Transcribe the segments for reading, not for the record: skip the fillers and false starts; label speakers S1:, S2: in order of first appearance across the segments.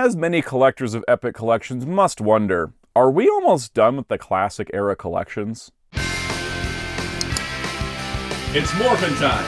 S1: As many collectors of Epic collections must wonder, are we almost done with the classic era collections?
S2: It's morphin' time!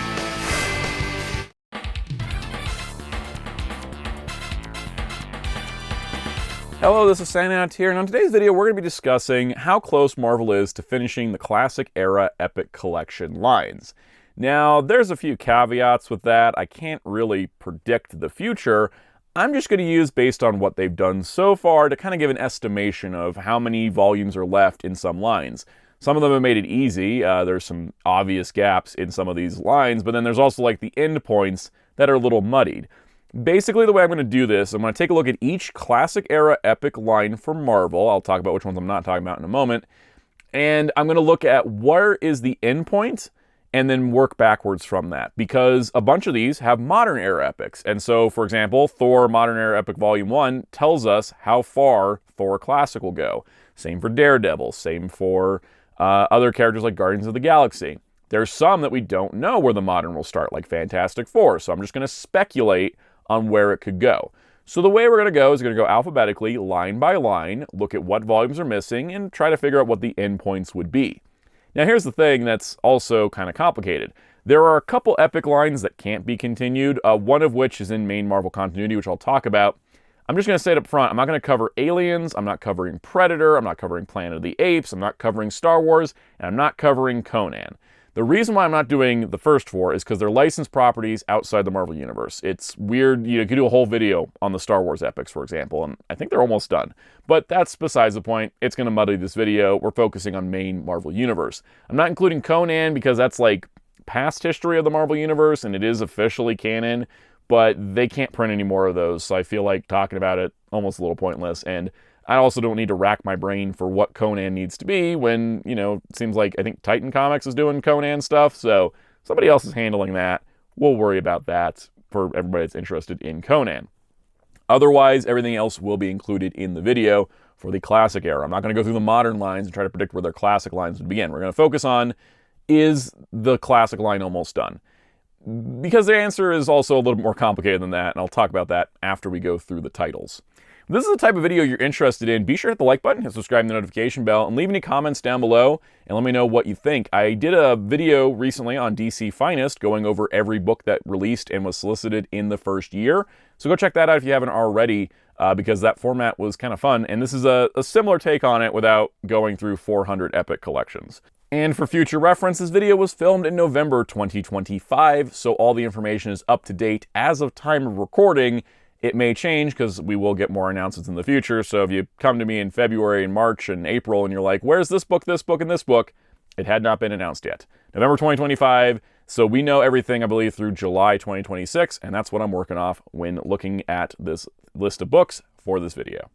S1: Hello, this is Soundout here, and on today's video we're going to be discussing how close Marvel is to finishing the classic era Epic collection lines. Now, there's a few caveats with that. I can't really predict the future. I'm just going to use based on what they've done so far to kind of give an estimation of how many volumes are left in some lines. Some of them have made it easy. There's some obvious gaps in some of these lines, but then there's also like the end points that are a little muddied. Basically, the way I'm going to do this, I'm going to take a look at each classic era Epic line for Marvel. I'll talk about which ones I'm not talking about in a moment. And I'm going to look at where is the end point and then work backwards from that, because a bunch of these have modern era epics. And so, for example, Thor Modern Era Epic Volume 1 tells us how far Thor Classic will go. Same for Daredevil, same for other characters like Guardians of the Galaxy. There's some that we don't know where the modern will start, like Fantastic Four, so I'm just going to speculate on where it could go. So the way we're going to go is going to go alphabetically, line by line, look at what volumes are missing, and try to figure out what the endpoints would be. Now here's the thing that's also kind of complicated. There are a couple Epic lines that can't be continued, one of which is in main Marvel continuity, which I'll talk about. I'm just going to say it up front, I'm not going to cover Aliens, I'm not covering Predator, I'm not covering Planet of the Apes, I'm not covering Star Wars, and I'm not covering Conan. The reason why I'm not doing the first four is because they're licensed properties outside the Marvel Universe. It's weird, you could do a whole video on the Star Wars epics, for example, and I think they're almost done. But that's besides the point. It's going to muddy this video. We're focusing on main Marvel Universe. I'm not including Conan because that's like past history of the Marvel Universe, and it is officially canon, but they can't print any more of those, so I feel like talking about it almost a little pointless, and I also don't need to rack my brain for what Conan needs to be when, it seems like I think Titan Comics is doing Conan stuff, so somebody else is handling that. We'll worry about that for everybody that's interested in Conan. Otherwise, everything else will be included in the video for the classic era. I'm not going to go through the modern lines and try to predict where their classic lines would begin. We're going to focus on, is the classic line almost done? Because the answer is also a little bit more complicated than that, and I'll talk about that after we go through the titles. If this is the type of video you're interested in, be sure to hit the like button, hit subscribe and the notification bell, and leave any comments down below, and let me know what you think. I did a video recently on DC Finest going over every book that released and was solicited in the first year, so go check that out if you haven't already, because that format was kind of fun, and this is a similar take on it without going through 400 Epic collections. And for future reference, this video was filmed in November 2025, so all the information is up to date as of time of recording. It may change because we will get more announcements in the future, so if you come to me in February and March and April and you're like, where's this book, and this book? It had not been announced yet. November 2025, so we know everything, I believe, through July 2026, and that's what I'm working off when looking at this list of books for this video.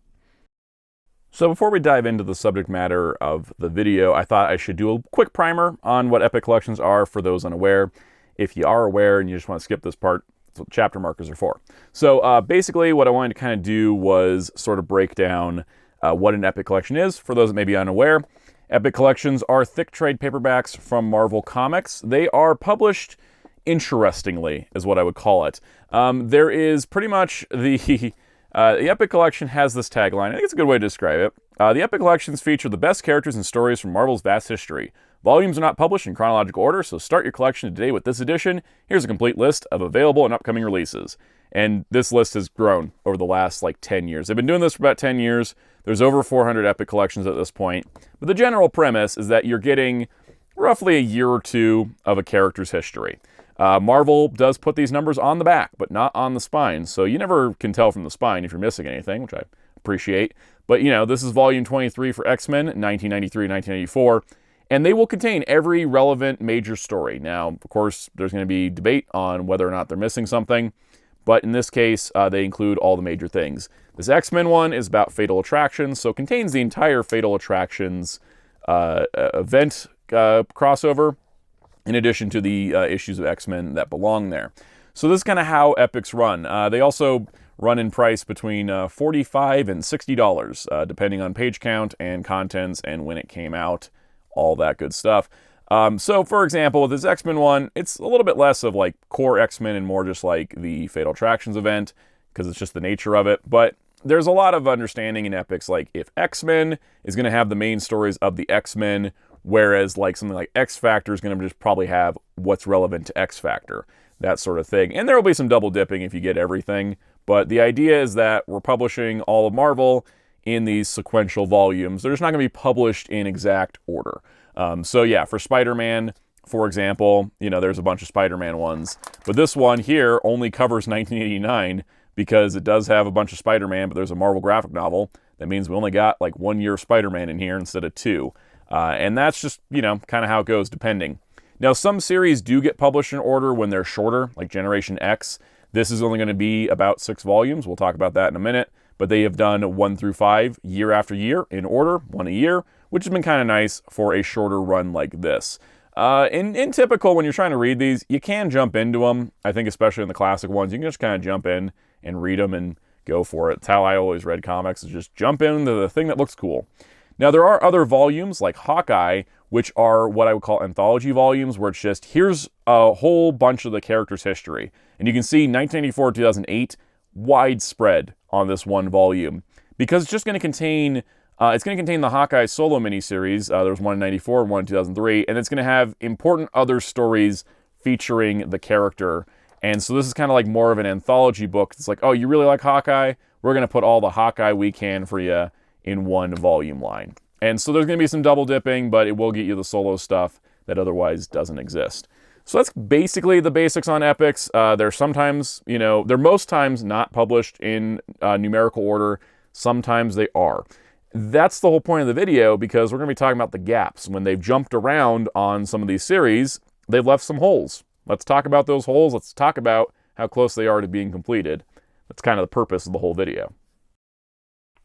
S1: So before we dive into the subject matter of the video, I thought I should do a quick primer on what Epic collections are for those unaware. If you are aware and you just want to skip this part, that's what chapter markers are for. So basically what I wanted to kind of do was sort of break down what an Epic collection is. For those that may be unaware, Epic collections are thick trade paperbacks from Marvel Comics. They are published interestingly, is what I would call it. There is pretty much the Epic collection has this tagline. I think it's a good way to describe it. The Epic collections feature the best characters and stories from Marvel's vast history. Volumes are not published in chronological order, so start your collection today with this edition. Here's a complete list of available and upcoming releases. And this list has grown over the last 10 years. They've been doing this for about 10 years. There's over 400 Epic collections at this point. But the general premise is that you're getting roughly a year or two of a character's history. Marvel does put these numbers on the back, but not on the spine. So you never can tell from the spine if you're missing anything, which I appreciate. But, this is volume 23 for X-Men, 1993, 1994. And they will contain every relevant major story. Now, of course, there's going to be debate on whether or not they're missing something. But in this case, they include all the major things. This X-Men one is about Fatal Attractions, so it contains the entire Fatal Attractions event crossover, in addition to the issues of X-Men that belong there. So this is kind of how Epics run. They also run in price between $45 and $60, depending on page count and contents and when it came out, all that good stuff. So, for example, with this X-Men one, it's a little bit less of core X-Men and more just the Fatal Attractions event, because it's just the nature of it. But there's a lot of understanding in epics, like if X-Men is going to have the main stories of the X-Men, whereas like something like X-Factor is going to just probably have what's relevant to X-Factor, that sort of thing. And there will be some double dipping if you get everything, but the idea is that we're publishing all of Marvel in these sequential volumes. They're just not going to be published in exact order. So yeah, for Spider-Man, for example, you know, there's a bunch of Spider-Man ones, but this one here only covers 1989 because it does have a bunch of Spider-Man, but there's a Marvel graphic novel. That means we only got like 1 year of Spider-Man in here instead of 2. And that's just, you know, kind of how it goes depending. Now, some series do get published in order when they're shorter, like Generation X. This is only going to be about 6 volumes. We'll talk about that in a minute. But they have done 1 through 5 year after year in order, 1 a year, which has been kind of nice for a shorter run like this. In typical, when you're trying to read these, you can jump into them. I think especially in the classic ones, you can just kind of jump in and read them and go for it. It's how I always read comics, is just jump into the thing that looks cool. Now, there are other volumes like Hawkeye, which are what I would call anthology volumes, where it's just, here's a whole bunch of the character's history. And you can see 1984 to 2008, widespread on this one volume. Because it's just going to contain, the Hawkeye solo miniseries. There was one in 94 and one in 2003. And it's going to have important other stories featuring the character. And so this is kind of like more of an anthology book. It's like, oh, you really like Hawkeye? We're going to put all the Hawkeye we can for you in one volume line. And so there's going to be some double dipping, but it will get you the solo stuff that otherwise doesn't exist. So that's basically the basics on epics. They're sometimes, you know, they're most times not published in numerical order. Sometimes they are. That's the whole point of the video, because we're going to be talking about the gaps. When they've jumped around on some of these series, they've left some holes. Let's talk about those holes. Let's talk about how close they are to being completed. That's kind of the purpose of the whole video.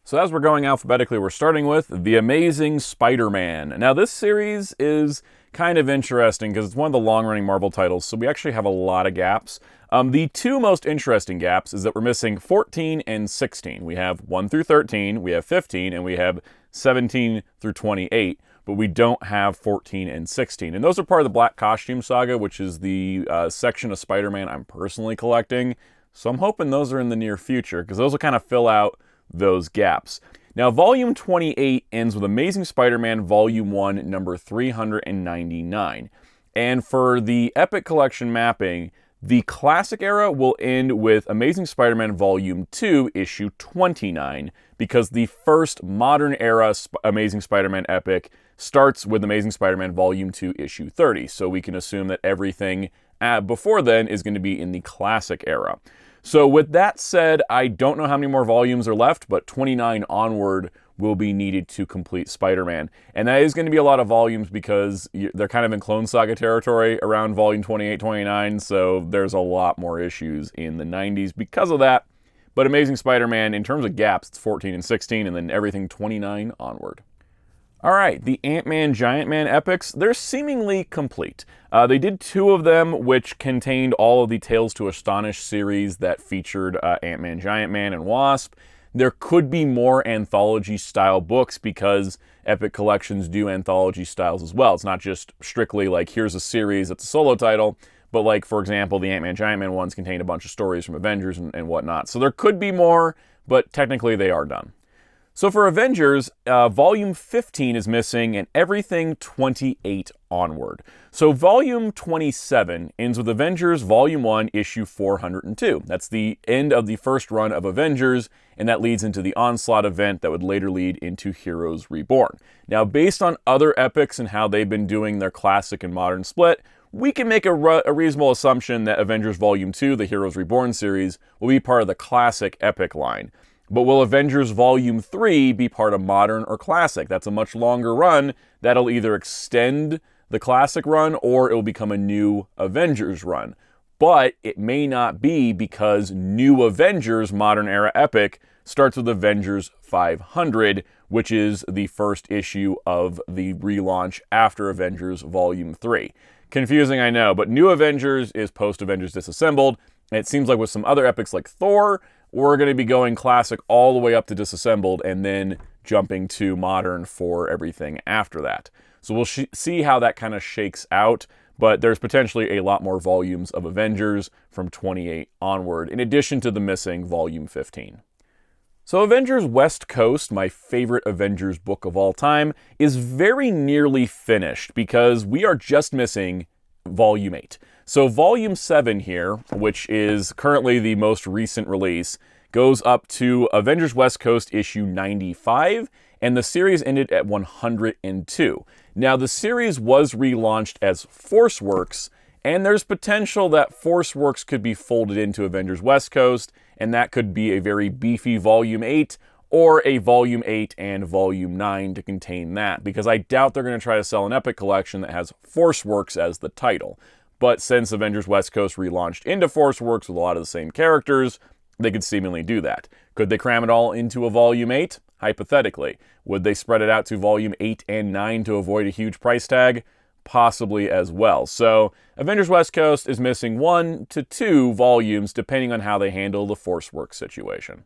S1: So as we're going alphabetically, we're starting with The Amazing Spider-Man. Now this series is kind of interesting because it's one of the long-running Marvel titles, so we actually have a lot of gaps. The 2 most interesting gaps is that we're missing 14 and 16. We have 1 through 13, we have 15, and we have 17 through 28, but we don't have 14 and 16. And those are part of the Black Costume Saga, which is the section of Spider-Man I'm personally collecting. So I'm hoping those are in the near future, because those will kind of fill out those gaps. Now, Volume 28 ends with Amazing Spider-Man Volume 1, number 399. And for the Epic Collection mapping, the Classic Era will end with Amazing Spider-Man Volume 2, issue 29, because the first Modern Era Amazing Spider-Man Epic starts with Amazing Spider-Man Volume 2, issue 30. So we can assume that everything before then is going to be in the Classic Era. So with that said, I don't know how many more volumes are left, but 29 onward will be needed to complete Spider-Man. And that is going to be a lot of volumes because they're kind of in Clone Saga territory around volume 28, 29, so there's a lot more issues in the 90s because of that. But Amazing Spider-Man, in terms of gaps, it's 14 and 16, and then everything 29 onward. All right, the Ant-Man, Giant Man epics, they're seemingly complete. They did 2 of them, which contained all of the Tales to Astonish series that featured Ant-Man, Giant Man, and Wasp. There could be more anthology-style books because Epic Collections do anthology styles as well. It's not just strictly like, here's a series that's a solo title, but like, for example, the Ant-Man, Giant Man ones contained a bunch of stories from Avengers and whatnot. So there could be more, but technically they are done. So for Avengers, Volume 15 is missing and everything 28 onward. So Volume 27 ends with Avengers Volume 1, Issue 402. That's the end of the first run of Avengers, and that leads into the Onslaught event that would later lead into Heroes Reborn. Now, based on other epics and how they've been doing their classic and modern split, we can make a reasonable assumption that Avengers Volume 2, the Heroes Reborn series, will be part of the classic epic line. But will Avengers Volume 3 be part of Modern or Classic? That's a much longer run that'll either extend the Classic run or it will become a new Avengers run. But it may not be, because New Avengers Modern Era Epic starts with Avengers 500, which is the first issue of the relaunch after Avengers Volume 3. Confusing, I know, but New Avengers is post-Avengers Disassembled, and it seems like with some other epics like Thor, we're going to be going classic all the way up to Disassembled and then jumping to modern for everything after that. So we'll see how that kind of shakes out, but there's potentially a lot more volumes of Avengers from 28 onward, in addition to the missing Volume 15. So Avengers West Coast, my favorite Avengers book of all time, is very nearly finished because we are just missing Volume 8. So Volume 7 here, which is currently the most recent release, goes up to Avengers West Coast issue 95, and the series ended at 102. Now, the series was relaunched as ForceWorks, and there's potential that ForceWorks could be folded into Avengers West Coast, and that could be a very beefy Volume 8, or a Volume 8 and Volume 9 to contain that, because I doubt they're going to try to sell an Epic Collection that has ForceWorks as the title. But since Avengers West Coast relaunched into ForceWorks with a lot of the same characters, they could seemingly do that. Could they cram it all into a Volume 8? Hypothetically. Would they spread it out to Volume 8 and 9 to avoid a huge price tag? Possibly as well. So Avengers West Coast is missing 1 to 2 volumes depending on how they handle the ForceWorks situation.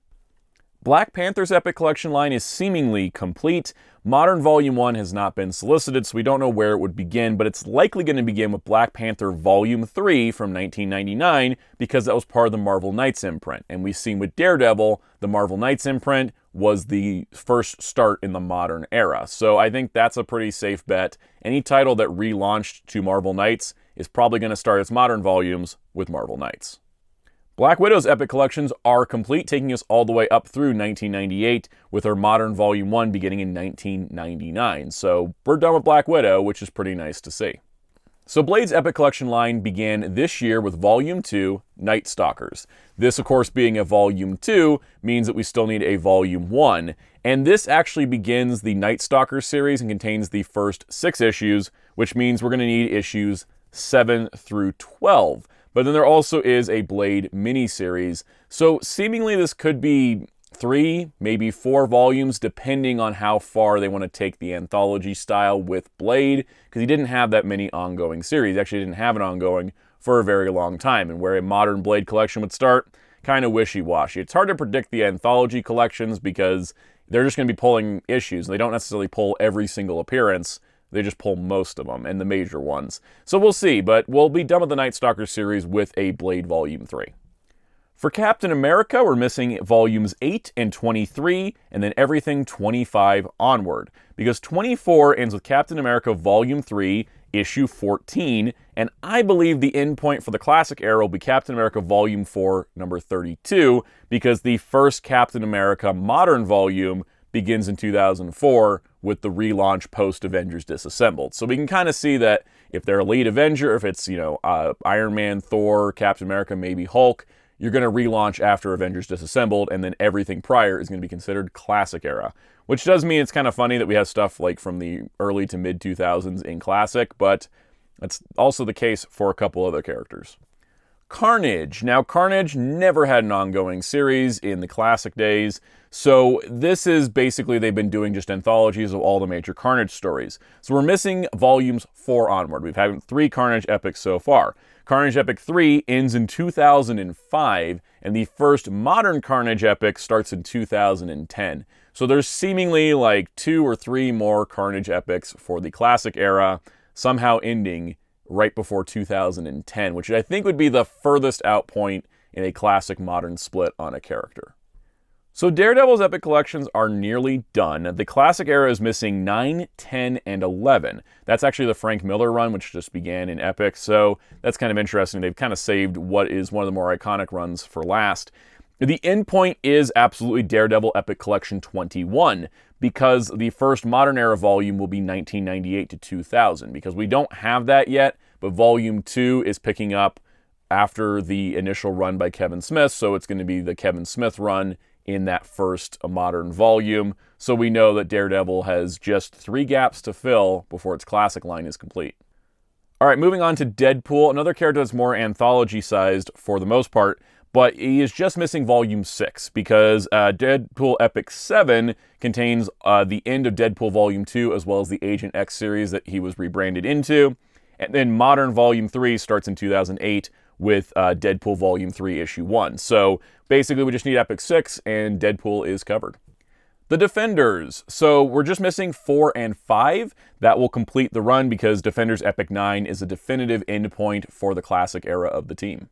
S1: Black Panther's Epic Collection line is seemingly complete. Modern Volume 1 has not been solicited, so we don't know where it would begin, but it's likely going to begin with Black Panther Volume 3 from 1999 because that was part of the Marvel Knights imprint. And we've seen with Daredevil, the Marvel Knights imprint was the first start in the modern era. So I think that's a pretty safe bet. Any title that relaunched to Marvel Knights is probably going to start its modern volumes with Marvel Knights. Black Widow's Epic Collections are complete, taking us all the way up through 1998, with her modern Volume 1 beginning in 1999. So we're done with Black Widow, which is pretty nice to see. So Blade's Epic Collection line began this year with Volume 2, Night Stalkers. This, of course, being a Volume 2, means that we still need a Volume 1. And this actually begins the Night Stalkers series and contains the first 6 issues, which means we're going to need issues 7 through 12. But then there also is a Blade miniseries. So seemingly this could be 3, maybe 4 volumes, depending on how far they want to take the anthology style with Blade, because he didn't have that many ongoing series. He actually didn't have an ongoing for a very long time, and where a modern Blade collection would start, kind of wishy-washy. It's hard to predict the anthology collections because they're just going to be pulling issues. They don't necessarily pull every single appearance. They just pull most of them, and the major ones. So we'll see, but we'll be done with the Night Stalker series with a Blade Volume 3. For Captain America, we're missing Volumes 8 and 23, and then everything 25 onward. Because 24 ends with Captain America Volume 3, Issue 14, and I believe the end point for the classic era will be Captain America Volume 4, number 32, because the first Captain America modern volume begins in 2004 with the relaunch post-Avengers Disassembled. So we can kind of see that if they're a lead Avenger, if it's, Iron Man, Thor, Captain America, maybe Hulk, you're going to relaunch after Avengers Disassembled, and then everything prior is going to be considered classic era. Which does mean it's kind of funny that we have stuff like from the early to mid-2000s in classic, but that's also the case for a couple other characters. Carnage. Now, Carnage never had an ongoing series in the classic days, so this is basically they've been doing just anthologies of all the major Carnage stories. So we're missing volumes 4 onward. We've had 3 Carnage epics so far. Carnage Epic 3 ends in 2005, and the first modern Carnage epic starts in 2010. So there's seemingly like 2 or 3 more Carnage epics for the classic era, somehow ending right before 2010, which I think would be the furthest out point in a classic modern split on a character. So Daredevil's Epic Collections are nearly done. The classic era is missing 9, 10, and 11. That's actually the Frank Miller run, which just began in Epic, so that's kind of interesting. They've kind of saved what is one of the more iconic runs for last. The end point is absolutely Daredevil Epic Collection 21, because the first modern era volume will be 1998 to 2000, because we don't have that yet, but Volume 2 is picking up after the initial run by Kevin Smith, so it's going to be the Kevin Smith run in that first modern volume. So we know that Daredevil has just 3 gaps to fill before its classic line is complete. All right, moving on to Deadpool, another character that's more anthology-sized for the most part, but he is just missing Volume 6 because Deadpool Epic 7 contains the end of Deadpool Volume 2 as well as the Agent X series that he was rebranded into. And then Modern Volume 3 starts in 2008 with Deadpool Volume 3 Issue 1. So basically we just need Epic 6 and Deadpool is covered. The Defenders. So we're just missing 4 and 5. That will complete the run because Defenders Epic 9 is a definitive endpoint for the classic era of the team.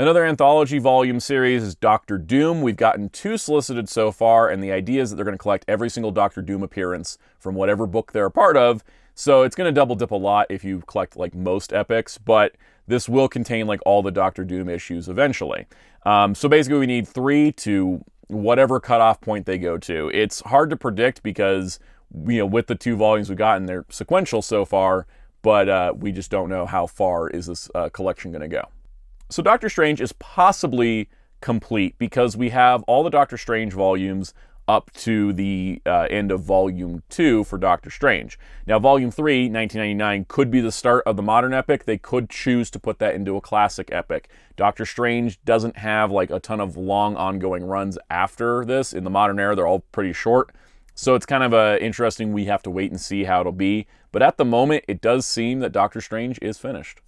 S1: Another anthology volume series is Doctor Doom. We've gotten 2 solicited so far, and the idea is that they're going to collect every single Doctor Doom appearance from whatever book they're a part of. So it's going to double dip a lot if you collect like most epics, but this will contain like all the Doctor Doom issues eventually. So basically we need 3 to whatever cutoff point they go to. It's hard to predict because, you know, with the 2 volumes we've gotten, they're sequential so far, but we just don't know how far is this collection going to go. So Doctor Strange is possibly complete because we have all the Doctor Strange volumes up to the end of Volume 2 for Doctor Strange. Now, Volume 3, 1999, could be the start of the modern epic. They could choose to put that into a classic epic. Doctor Strange doesn't have like a ton of long ongoing runs after this. In the modern era, they're all pretty short. So it's kind of interesting. We have to wait and see how it'll be. But at the moment, it does seem that Doctor Strange is finished.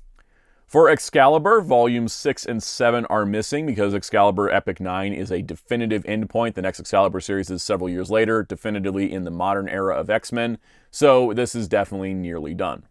S1: For Excalibur, Volumes 6 and 7 are missing because Excalibur Epic 9 is a definitive endpoint. The next Excalibur series is several years later, definitively in the modern era of X-Men, so this is definitely nearly done.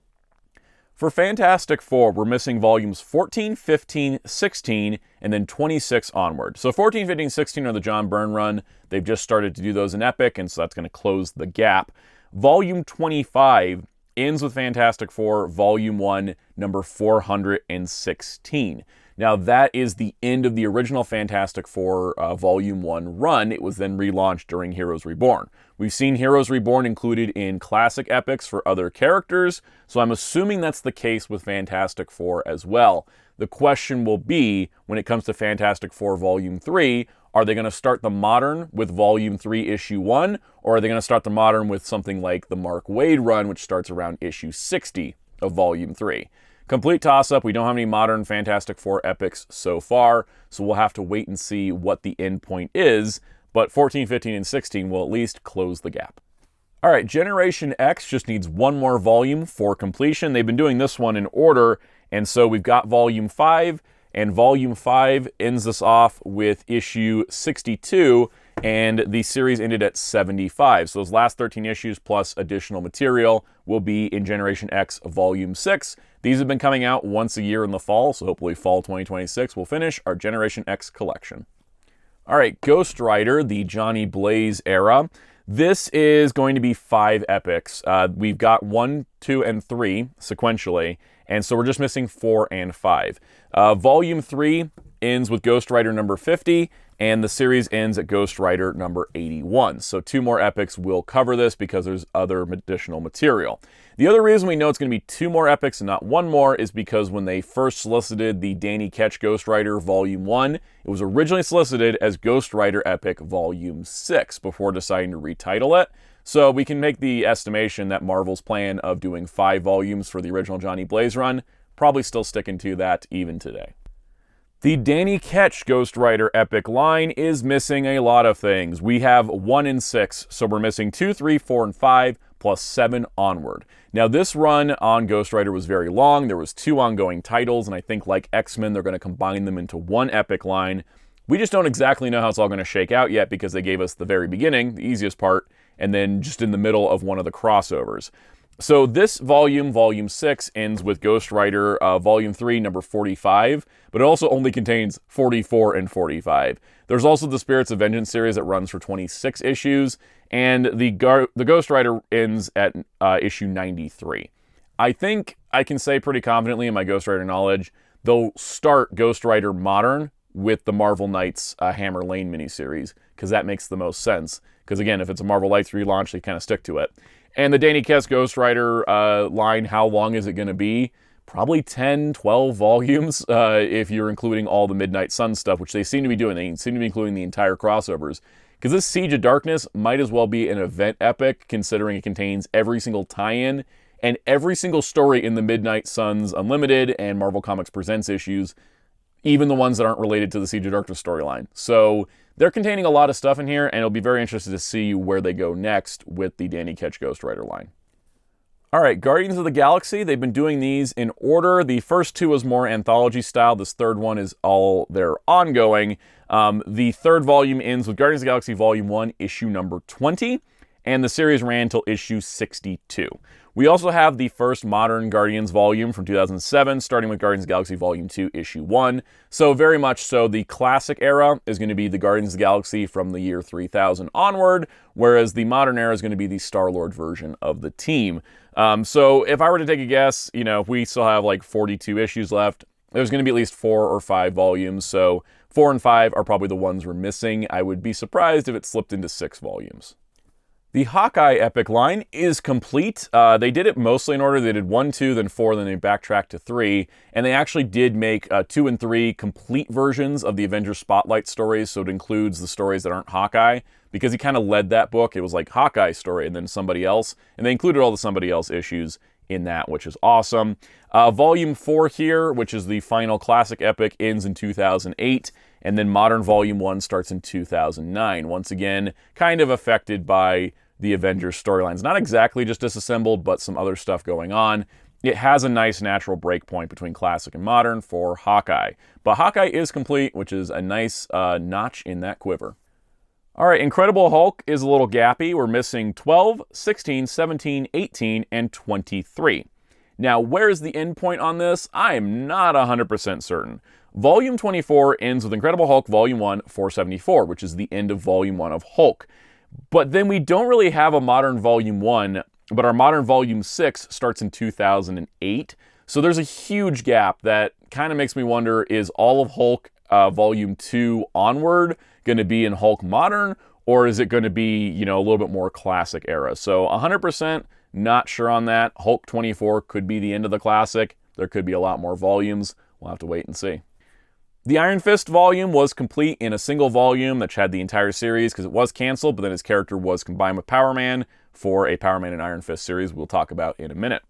S1: For Fantastic Four, we're missing Volumes 14, 15, 16, and then 26 onward. So 14, 15, 16 are the John Byrne run. They've just started to do those in Epic, and so that's going to close the gap. Volume 25 ends with Fantastic Four, Volume 1, number 416. Now, that is the end of the original Fantastic Four Volume 1 run. It was then relaunched during Heroes Reborn. We've seen Heroes Reborn included in classic epics for other characters, so I'm assuming that's the case with Fantastic Four as well. The question will be, when it comes to Fantastic Four Volume 3, are they going to start the modern with Volume 3, Issue 1, or are they going to start the modern with something like the Mark Waid run, which starts around Issue 60 of Volume 3? Complete toss-up. We don't have any modern Fantastic Four epics so far, so we'll have to wait and see what the end point is, but 14, 15, and 16 will at least close the gap. All right, Generation X just needs 1 more volume for completion. They've been doing this one in order, and so we've got Volume 5, and Volume 5 ends us off with Issue 62, and the series ended at 75. So those last 13 issues plus additional material will be in Generation X Volume 6. These have been coming out once a year in the fall, so hopefully fall 2026 will finish our Generation X collection. All right, Ghost Rider, the Johnny Blaze era. This is going to be 5 epics. We've got 1, 2, and 3 sequentially, and so we're just missing 4 and 5. Volume 3 ends with Ghost Rider number 50, and the series ends at Ghost Rider number 81. So 2 more epics will cover this because there's other additional material. The other reason we know it's going to be 2 more epics and not 1 more is because when they first solicited the Danny Ketch Ghost Rider Volume 1, it was originally solicited as Ghost Rider Epic Volume 6 before deciding to retitle it. So we can make the estimation that Marvel's plan of doing 5 volumes for the original Johnny Blaze run, probably still sticking to that even today. The Danny Ketch Ghost Rider Epic line is missing a lot of things. We have 1 and 6, so we're missing 2, 3, 4, and 5, plus 7 onward. Now, this run on Ghost Rider was very long. There was 2 ongoing titles, and I think like X-Men, they're going to combine them into 1 epic line. We just don't exactly know how it's all going to shake out yet because they gave us the very beginning, the easiest part, and then just in the middle of one of the crossovers. So this volume, Volume 6, ends with Ghost Rider Volume 3, number 45, but it also only contains 44 and 45. There's also the Spirits of Vengeance series that runs for 26 issues, and the Ghost Rider ends at issue 93. I think I can say pretty confidently in my Ghost Rider knowledge, they'll start Ghost Rider Modern with the Marvel Knights Hammer Lane miniseries, because that makes the most sense. Because again, if it's a Marvel Knights relaunch, they kind of stick to it. And the Danny Ketch Ghost Rider line, how long is it going to be? Probably 10, 12 volumes if you're including all the Midnight Sun stuff, which they seem to be doing. They seem to be including the entire crossovers. Because this Siege of Darkness might as well be an event epic, considering it contains every single tie-in and every single story in the Midnight Suns Unlimited and Marvel Comics Presents issues, even the ones that aren't related to the Siege of Darkness storyline. So they're containing a lot of stuff in here, and it'll be very interesting to see where they go next with the Danny Ketch Ghost Rider line. All right, Guardians of the Galaxy, they've been doing these in order. The first 2 is more anthology style. This third one is all their ongoing. The third volume ends with Guardians of the Galaxy Volume 1, issue number 20, and the series ran until issue 62. We also have the first Modern Guardians volume from 2007, starting with Guardians of the Galaxy Volume 2, Issue 1. So very much so, the classic era is going to be the Guardians of the Galaxy from the year 3000 onward, whereas the modern era is going to be the Star-Lord version of the team. So if I were to take a guess, if we still have like 42 issues left, there's going to be at least 4 or 5 volumes, so 4 and 5 are probably the ones we're missing. I would be surprised if it slipped into 6 volumes. The Hawkeye epic line is complete. They did it mostly in order. They did 1, 2, then 4, then they backtracked to 3, and they actually did make 2 and 3 complete versions of the Avengers Spotlight stories, so it includes the stories that aren't Hawkeye, because he kind of led that book. It was like Hawkeye's story and then somebody else, and they included all the somebody else issues in that, which is awesome. Volume 4 here, which is the final classic epic, ends in 2008, and then Modern Volume 1 starts in 2009. Once again, kind of affected by the Avengers storylines. Not exactly just disassembled, but some other stuff going on. It has a nice natural break point between classic and modern for Hawkeye. But Hawkeye is complete, which is a nice notch in that quiver. All right, Incredible Hulk is a little gappy. We're missing 12, 16, 17, 18, and 23. Now, where's the end point on this? I am not 100% certain. Volume 24 ends with Incredible Hulk Volume 1, 474, which is the end of Volume 1 of Hulk. But then we don't really have a modern Volume 1, but our modern Volume 6 starts in 2008. So there's a huge gap that kind of makes me wonder, is all of Hulk Volume 2 onward going to be in Hulk Modern, or is it going to be, a little bit more classic era? So 100% not sure on that. Hulk 24 could be the end of the classic. There could be a lot more volumes. We'll have to wait and see. The Iron Fist volume was complete in a single volume that had the entire series because it was canceled, but then his character was combined with Power Man for a Power Man and Iron Fist series we'll talk about in a minute.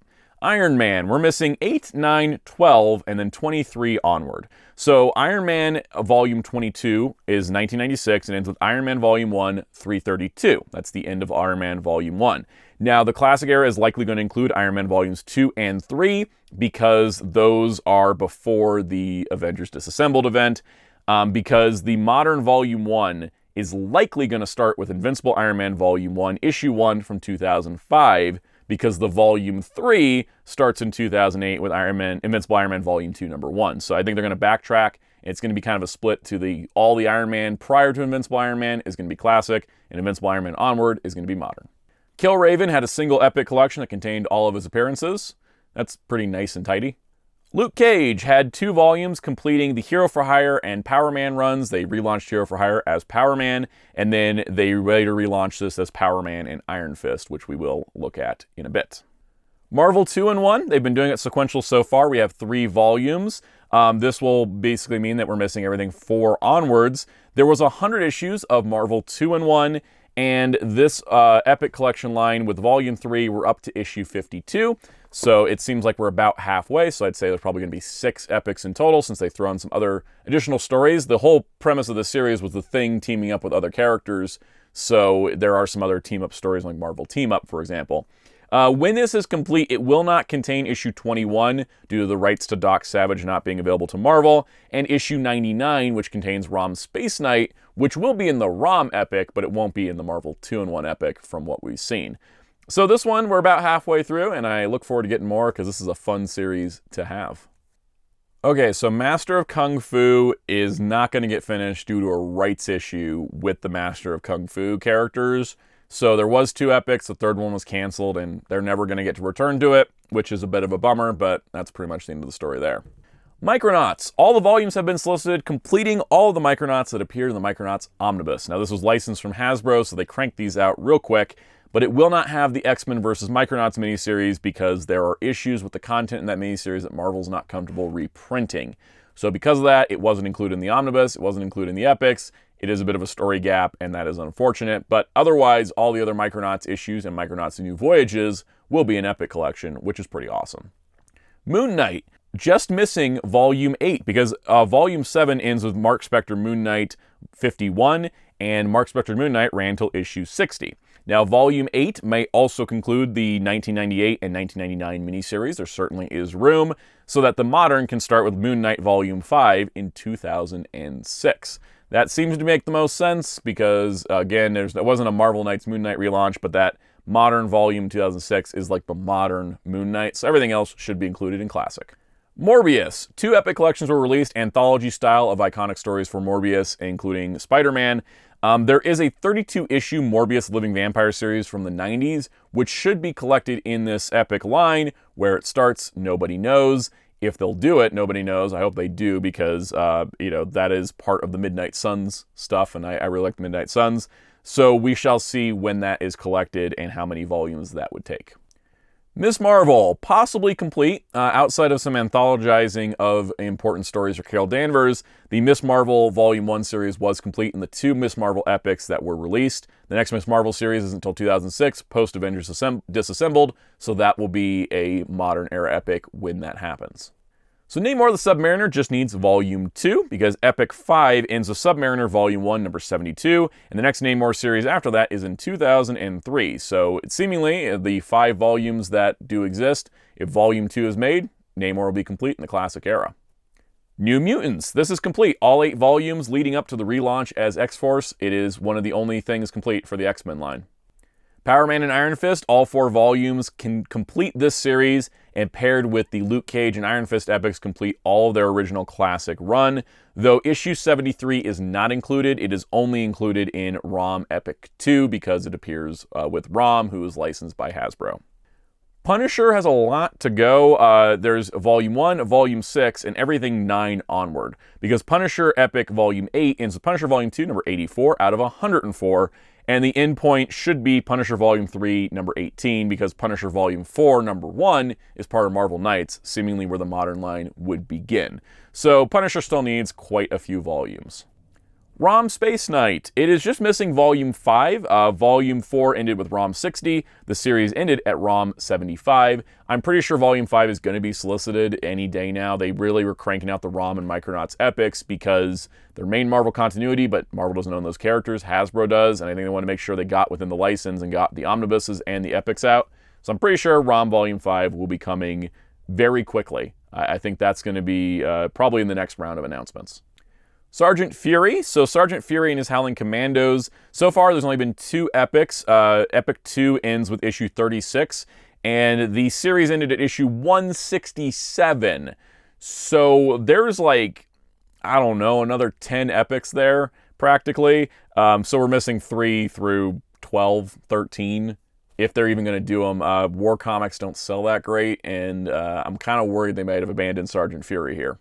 S1: Iron Man, we're missing 8, 9, 12, and then 23 onward. So Iron Man Volume 22 is 1996 and ends with Iron Man Volume 1, 332. That's the end of Iron Man Volume 1. Now, the classic era is likely going to include Iron Man Volumes 2 and 3 because those are before the Avengers Disassembled event, because the modern Volume 1 is likely going to start with Invincible Iron Man Volume 1, Issue 1 from 2005, because the Volume 3 starts in 2008 with Invincible Iron Man Volume 2, number 1. So I think they're going to backtrack. It's going to be kind of a split to all the Iron Man prior to Invincible Iron Man is going to be classic, and Invincible Iron Man onward is going to be modern. Killraven had a single epic collection that contained all of his appearances. That's pretty nice and tidy. Luke Cage had 2 volumes completing the Hero for Hire and Power Man runs. They relaunched Hero for Hire as Power Man, and then they later relaunched this as Power Man and Iron Fist, which we will look at in a bit. Marvel 2-in-1, they've been doing it sequential so far. We have 3 volumes. This will basically mean that we're missing everything 4 onwards. There was 100 issues of Marvel 2-in-1, and this epic collection line with Volume 3, we're up to issue 52. So it seems like we're about halfway, so I'd say there's probably going to be 6 epics in total since they throw in some other additional stories. The whole premise of the series was the Thing teaming up with other characters, so there are some other team-up stories like Marvel Team Up, for example. When this is complete, it will not contain issue 21 due to the rights to Doc Savage not being available to Marvel, and issue 99, which contains Rom Space Knight, which will be in the Rom epic, but it won't be in the Marvel 2-in-1 epic from what we've seen. So this one, we're about halfway through, and I look forward to getting more because this is a fun series to have. Okay, so Master of Kung Fu is not going to get finished due to a rights issue with the Master of Kung Fu characters. So there was 2 epics, the third one was canceled, and they're never going to get to return to it, which is a bit of a bummer, but that's pretty much the end of the story there. Micronauts. All the volumes have been solicited, completing all of the Micronauts that appeared in the Micronauts Omnibus. Now, this was licensed from Hasbro, so they cranked these out real quick, but it will not have the X-Men vs. Micronauts miniseries because there are issues with the content in that miniseries that Marvel's not comfortable reprinting. So because of that, it wasn't included in the Omnibus, it wasn't included in the Epics. It is a bit of a story gap, and that is unfortunate, but otherwise, all the other Micronauts issues and Micronauts New Voyages will be an Epic collection, which is pretty awesome. Moon Knight, just missing Volume 8, because Volume 7 ends with Mark Spector Moon Knight 51, and Mark Spector Moon Knight ran till issue 60. Now, Volume 8 may also conclude the 1998 and 1999 miniseries. There certainly is room, so that the modern can start with Moon Knight Volume 5 in 2006. That seems to make the most sense because, again, there wasn't a Marvel Knights Moon Knight relaunch, but that Modern Volume 2006 is like the modern Moon Knight, so everything else should be included in Classic. Morbius. 2 epic collections were released, anthology style of iconic stories for Morbius, including Spider-Man. There is a 32-issue Morbius Living Vampire series from the 90s, which should be collected in this epic line. Where it starts, nobody knows. If they'll do it, nobody knows. I hope they do, because, that is part of the Midnight Suns stuff, and I really like the Midnight Suns. So we shall see when that is collected and how many volumes that would take. Ms. Marvel, possibly complete. Outside of some anthologizing of important stories for Carol Danvers, the Ms. Marvel Volume 1 series was complete in the 2 Ms. Marvel epics that were released. The next Ms. Marvel series is until 2006, post-Avengers Disassembled, so that will be a modern era epic when that happens. So Namor the Submariner just needs Volume 2, because Epic 5 ends with Submariner Volume 1, number 72, and the next Namor series after that is in 2003. So seemingly, the 5 volumes that do exist, if Volume 2 is made, Namor will be complete in the Classic era. New Mutants. This is complete. All 8 volumes leading up to the relaunch as X-Force. It is one of the only things complete for the X-Men line. Power Man and Iron Fist, all 4 volumes can complete this series, and paired with the Luke Cage and Iron Fist epics complete all of their original classic run. Though issue 73 is not included, it is only included in ROM Epic 2 because it appears with ROM, who is licensed by Hasbro. Punisher has a lot to go. There's Volume 1, Volume 6, and everything 9 onward. Because Punisher Epic Volume 8 ends with Punisher Volume 2, number 84 out of 104. And the endpoint should be Punisher Volume 3, number 18, because Punisher Volume 4, number 1, is part of Marvel Knights, seemingly where the modern line would begin. So Punisher still needs quite a few volumes. ROM Space Knight. It is just missing Volume 5. Volume 4 ended with ROM 60. The series ended at ROM 75. I'm pretty sure Volume 5 is going to be solicited any day now. They really were cranking out the ROM and Micronauts epics because they're main Marvel continuity, but Marvel doesn't own those characters. Hasbro does, and I think they want to make sure they got within the license and got the omnibuses and the epics out. So I'm pretty sure ROM Volume 5 will be coming very quickly. I think that's going to be probably in the next round of announcements. Sgt Fury. So Sgt Fury and his Howling Commandos. So far, there's only been 2 epics. Epic 2 ends with issue 36, and the series ended at issue 167. So there's another 10 epics there, practically. So we're missing 3 through 12, 13, if they're even going to do them. War comics don't sell that great, and I'm kind of worried they might have abandoned Sgt Fury here.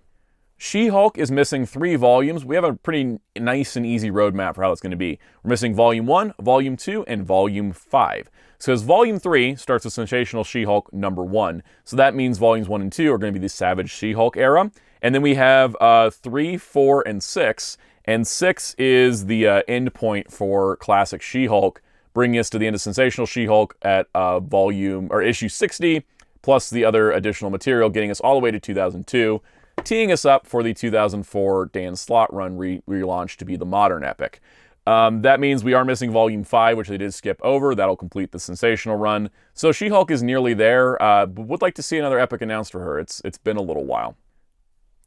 S1: She-Hulk is missing 3 volumes. We have a pretty nice and easy roadmap for how it's going to be. We're missing Volume 1, Volume 2, and Volume 5. So Volume 3 starts with Sensational She-Hulk number 1. So that means Volumes 1 and 2 are going to be the Savage She-Hulk era. And then we have 3, 4, and 6. And 6 is the end point for Classic She-Hulk, bringing us to the end of Sensational She-Hulk at issue 60, plus the other additional material, getting us all the way to 2002. Teeing us up for the 2004 Dan Slott run relaunch to be the modern epic. That means we are missing Volume 5, which they did skip over. That'll complete the Sensational run. So She-Hulk is nearly there, but would like to see another epic announced for her. It's been a little while.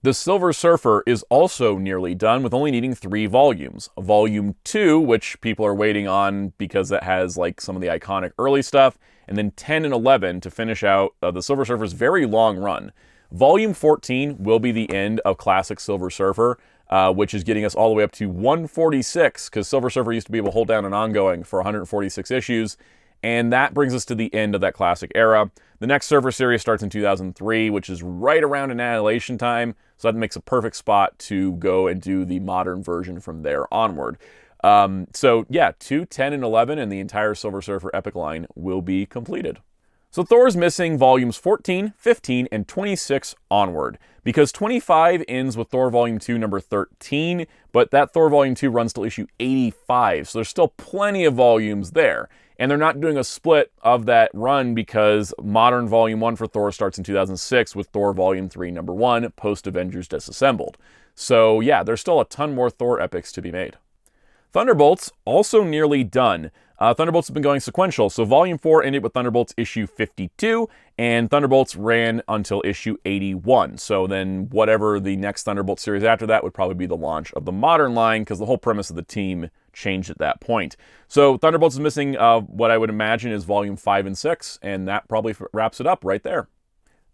S1: The Silver Surfer is also nearly done, with only needing 3 volumes. Volume 2, which people are waiting on because that has some of the iconic early stuff, and then 10 and 11 to finish out the Silver Surfer's very long run. Volume 14 will be the end of Classic Silver Surfer, which is getting us all the way up to 146, because Silver Surfer used to be able to hold down an ongoing for 146 issues, and that brings us to the end of that classic era. The next Surfer series starts in 2003, which is right around Annihilation time, so that makes a perfect spot to go and do the modern version from there onward. 2, 10, and 11, and the entire Silver Surfer epic line will be completed. So Thor's missing volumes 14, 15, and 26 onward, because 25 ends with Thor Volume 2, number 13, but that Thor Volume 2 runs till issue 85, so there's still plenty of volumes there. And they're not doing a split of that run because modern Volume 1 for Thor starts in 2006 with Thor Volume 3, number 1, post-Avengers Disassembled. So yeah, there's still a ton more Thor epics to be made. Thunderbolts, also nearly done. Thunderbolts have been going sequential, so Volume 4 ended with Thunderbolts issue 52, and Thunderbolts ran until issue 81. So then whatever the next Thunderbolt series after that would probably be the launch of the modern line, because the whole premise of the team changed at that point. So Thunderbolts is missing what I would imagine is Volume 5 and 6, and that probably wraps it up right there.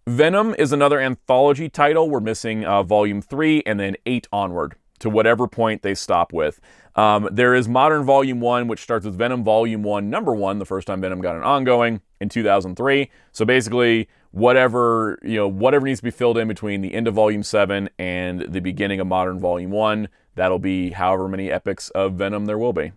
S1: Venom is another anthology title. We're missing Volume 3 and then 8 onward, to whatever point they stop with. There is Modern Volume 1, which starts with Venom Volume 1, Number 1, the first time Venom got an ongoing, in 2003. So basically, whatever needs to be filled in between the end of Volume 7 and the beginning of Modern Volume 1, that'll be however many epics of Venom there will be.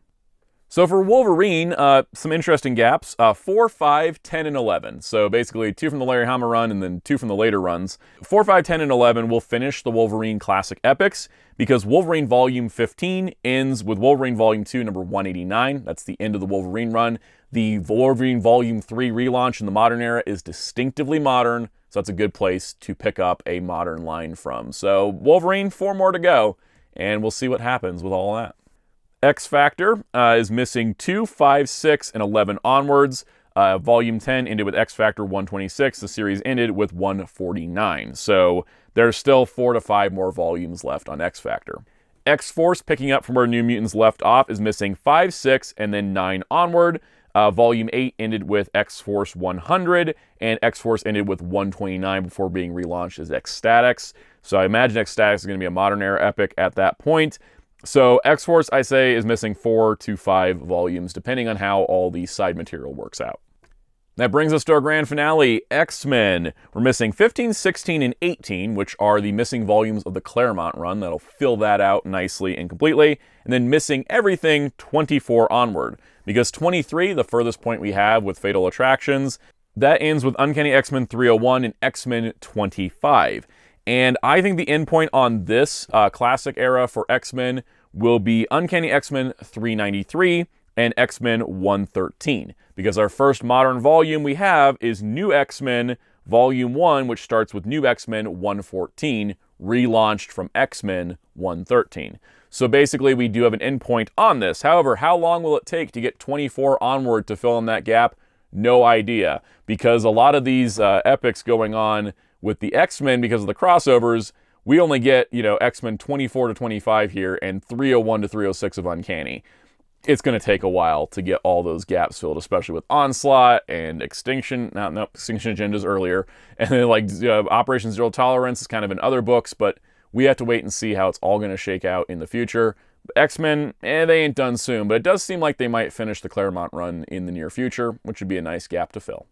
S1: So for Wolverine, some interesting gaps, 4, 5, 10, and 11. So basically 2 from the Larry Hama run and then 2 from the later runs. 4, 5, 10, and 11 will finish the Wolverine Classic Epics because Wolverine Volume 15 ends with Wolverine Volume 2, number 189. That's the end of the Wolverine run. The Wolverine Volume 3 relaunch in the modern era is distinctively modern, so that's a good place to pick up a modern line from. So Wolverine, 4 more to go, and we'll see what happens with all that. X Factor is missing 2, 5, 6, and 11 onwards. Volume 10 ended with X Factor 126. The series ended with 149. So there's still 4 to 5 more volumes left on X Factor. X-Force, picking up from where New Mutants left off, is missing 5, 6, and then 9 onward. Volume 8 ended with X-Force 100, and X-Force ended with 129 before being relaunched as X-Statix. So I imagine X-Statix is going to be a modern era epic at that point. So X-Force, I say, is missing 4 to 5 volumes, depending on how all the side material works out. That brings us to our grand finale, X-Men. We're missing 15, 16, and 18, which are the missing volumes of the Claremont run. That'll fill that out nicely and completely. And then missing everything 24 onward. Because 23, the furthest point we have with Fatal Attractions, that ends with Uncanny X-Men 301 and X-Men 25. And I think the endpoint on this classic era for X-Men will be Uncanny X-Men 393 and X-Men 113. Because our first modern volume we have is New X-Men Volume 1, which starts with New X-Men 114, relaunched from X-Men 113. So basically we do have an endpoint on this. However, how long will it take to get 24 onward to fill in that gap? No idea. Because a lot of these epics going on with the X-Men, because of the crossovers, we only get, X-Men 24 to 25 here and 301 to 306 of Uncanny. It's going to take a while to get all those gaps filled, especially with Onslaught and Extinction. Extinction Agenda's earlier. And then Operation Zero Tolerance is kind of in other books, but we have to wait and see how it's all going to shake out in the future. X-Men, they ain't done soon, but it does seem like they might finish the Claremont run in the near future, which would be a nice gap to fill.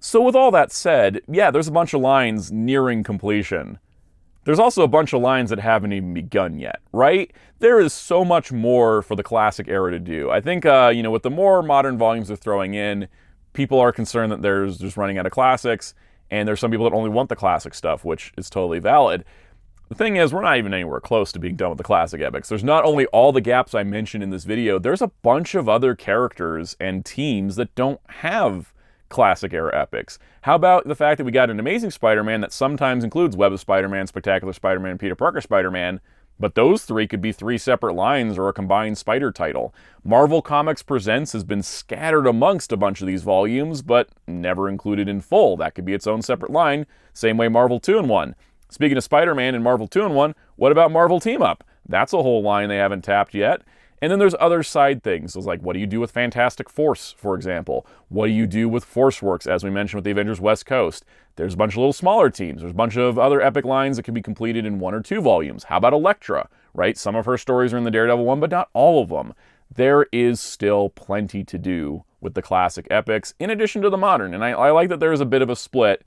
S1: So with all that said, yeah, there's a bunch of lines nearing completion. There's also a bunch of lines that haven't even begun yet, right? There is so much more for the classic era to do. I think, with the more modern volumes they're throwing in, people are concerned that there's just running out of classics, and there's some people that only want the classic stuff, which is totally valid. The thing is, we're not even anywhere close to being done with the classic epics. There's not only all the gaps I mentioned in this video, there's a bunch of other characters and teams that don't have classic era epics. How about the fact that we got an Amazing Spider-Man that sometimes includes Web of Spider-Man, Spectacular Spider-Man, and Peter Parker Spider-Man, but those 3 could be 3 separate lines or a combined Spider title. Marvel Comics Presents has been scattered amongst a bunch of these volumes, but never included in full. That could be its own separate line, same way Marvel 2-in-1. Speaking of Spider-Man and Marvel 2-in-1, what about Marvel Team Up? That's a whole line they haven't tapped yet. And then there's other side things. So it's like, what do you do with Fantastic Force, for example? What do you do with ForceWorks, as we mentioned with the Avengers West Coast? There's a bunch of little smaller teams. There's a bunch of other epic lines that can be completed in 1 or 2 volumes. How about Elektra, right? Some of her stories are in the Daredevil one, but not all of them. There is still plenty to do with the classic epics, in addition to the modern. And I like that there's a bit of a split,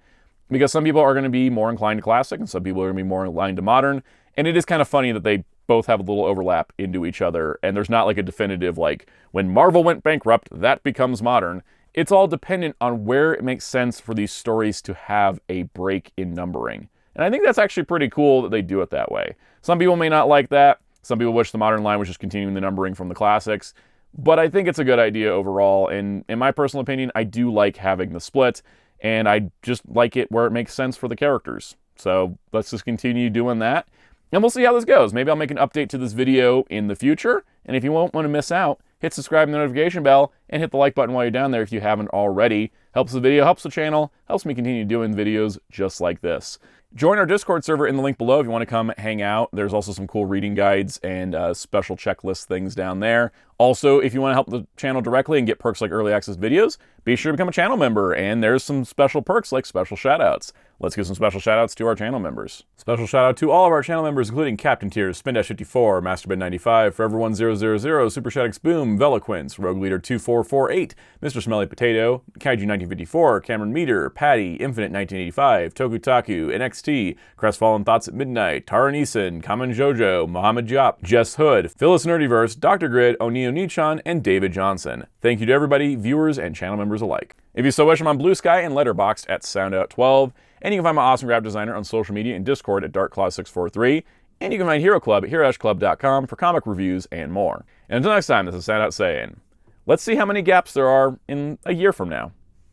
S1: because some people are going to be more inclined to classic, and some people are going to be more inclined to modern. And it is kind of funny that they both have a little overlap into each other, and there's not like a definitive, like, when Marvel went bankrupt, that becomes modern. It's all dependent on where it makes sense for these stories to have a break in numbering. And I think that's actually pretty cool that they do it that way. Some people may not like that. Some people wish the modern line was just continuing the numbering from the classics. But I think it's a good idea overall, and in my personal opinion, I do like having the split, and I just like it where it makes sense for the characters. So let's just continue doing that. And we'll see how this goes. Maybe I'll make an update to this video in the future. And if you won't want to miss out, hit subscribe and the notification bell, and hit the like button while you're down there if you haven't already. Helps the video, helps the channel, helps me continue doing videos just like this. Join our Discord server in the link below if you want to come hang out. There's also some cool reading guides and special checklist things down there. Also, if you want to help the channel directly and get perks like early access videos, be sure to become a channel member, and there's some special perks like special shoutouts. Let's give some special shoutouts to our channel members. Special shout out to all of our channel members, including Captain Tiers, Spin-54, Masterbed95, Forever1000, Super Shadix Boom, Veloquence, Rogue Leader 2448, Mr. Smelly Potato, Kaiju1954, Cameron Meter, Patty, Infinite 1985, Tokutaku, NXT, Crestfallen Thoughts at Midnight, Tara Neeson, Kamen Jojo, Mohammed Jop, Jess Hood, Phyllis Nerdyverse, Dr. Grid, Onio Nichan, and David Johnson. Thank you to everybody, viewers and channel members alike. If you so wish, I'm on Blue Sky and Letterboxd at Soundout12. And you can find my awesome graphic designer on social media and Discord at DarkClaw643. And you can find Hero Club at hero-club.com for comic reviews and more. And until next time, this is Soundout saying, let's see how many gaps there are in a year from now.